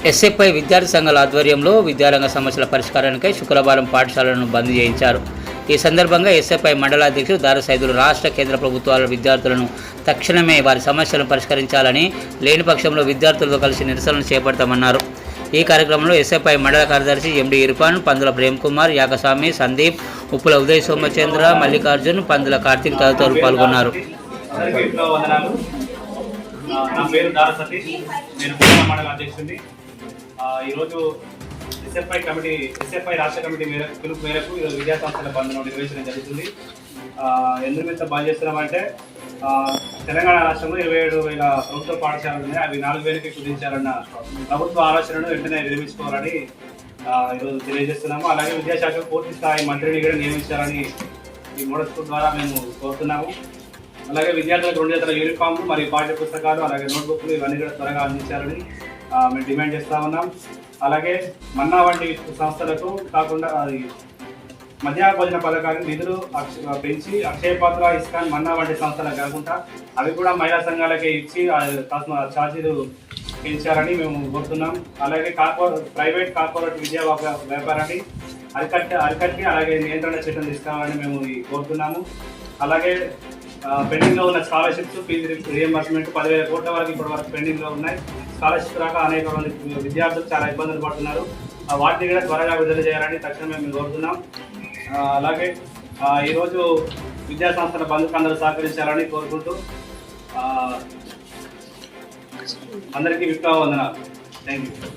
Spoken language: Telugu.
ఎస్ఎఫ్ఐ విద్యార్థి సంఘాల ఆధ్వర్యంలో విద్యారంగ సమస్యల పరిష్కారానికై శుక్రవారం పాఠశాలను బంద్ చేయించారు. ఈ సందర్భంగా ఎస్ఎఫ్ఐ మండల అధ్యక్షుడు దార సైదులు రాష్ట్ర కేంద్ర ప్రభుత్వాల విద్యార్థులను తక్షణమే వారి సమస్యలను పరిష్కరించాలని, లేని పక్షంలో విద్యార్థులతో కలిసి నిరసనలు చేపడతామన్నారు. ఈ కార్యక్రమంలో ఎస్ఎఫ్ఐ మండల కార్యదర్శి ఎండి ఇర్ఫాన్, పందుల ప్రేమ్ కుమార్, యాకస్వామి, సందీప్, ఉప్పుల ఉదయ్ సోమచంద్ర, మల్లికార్జున్, పందుల కార్తీక్ తదితరులు పాల్గొన్నారు. నా పేరు దార సతీష్, నేను పూర్ణ మండల అధ్యక్షుడిని. ఈరోజు ఎస్ఎఫ్ఐ రాష్ట్ర కమిటీ పిలుపు మేరకు ఈరోజు విద్యాసంస్థల బంద్ను నిర్వహించడం జరుగుతుంది. ఎందుకు ఇంత బంద్ చేస్తున్నామంటే, తెలంగాణ రాష్ట్రంలో 27,000 ప్రభుత్వ పాఠశాలలు ఉన్నాయి. అవి 4,000కి కుదించాలన్న ప్రభుత్వ ఆలోచనను వెంటనే విరమించుకోవాలని ఈరోజు తెలియజేస్తున్నాము. అలాగే విద్యాశాఖ పూర్తి స్థాయి మంత్రిని కూడా నియమించాలని ఈ మోడల్ స్కూల్ ద్వారా మేము కోరుతున్నాము. అలాగే విద్యార్థులకు 2 జతల యూనిఫామ్లు మరియు పాఠ్య పుస్తకాలు, అలాగే నోట్బుక్లు ఇవన్నీ కూడా త్వరగా అందించాలని మేము డిమాండ్ చేస్తూ ఉన్నాం. అలాగే మన్నా వంటి సంస్థలకు కాకుండా మధ్యాహ్న భోజన పథకానికి నిధులు పెంచి అక్షయ పాత్ర, ఇస్కాన్, మన్నా వంటి సంస్థలకు కాకుండా అవి కూడా మహిళా సంఘాలకే ఇచ్చి ఛార్జీలు పెంచాలని మేము కోరుతున్నాం. అలాగే ప్రైవేట్ కార్పొరేట్ విద్యా వ్యాపారాన్ని అరికట్టి అలాగే నియంత్రణ చట్టం తీసుకురావాలని మేము కోరుతున్నాము. అలాగే పెండింగ్లో ఉన్న స్కాలర్షిప్స్, ఫీజు రియంబర్స్మెంట్ 10,000 కోట్ల వరకు ఇప్పటి వరకు పెండింగ్లో ఉన్నాయి. స్కాలర్షిప్ రాక అనేక మంది విద్యార్థులు చాలా ఇబ్బందులు పడుతున్నారు. వాటిని కూడా త్వరగా విడుదల చేయాలని తక్షణమే మేము కోరుతున్నాం. అలాగే ఈరోజు విద్యాసంస్థల బంధుకు అందరూ సహకరించాలని కోరుకుంటూ అందరికీ విప్లవ వందనాలు. Thank you.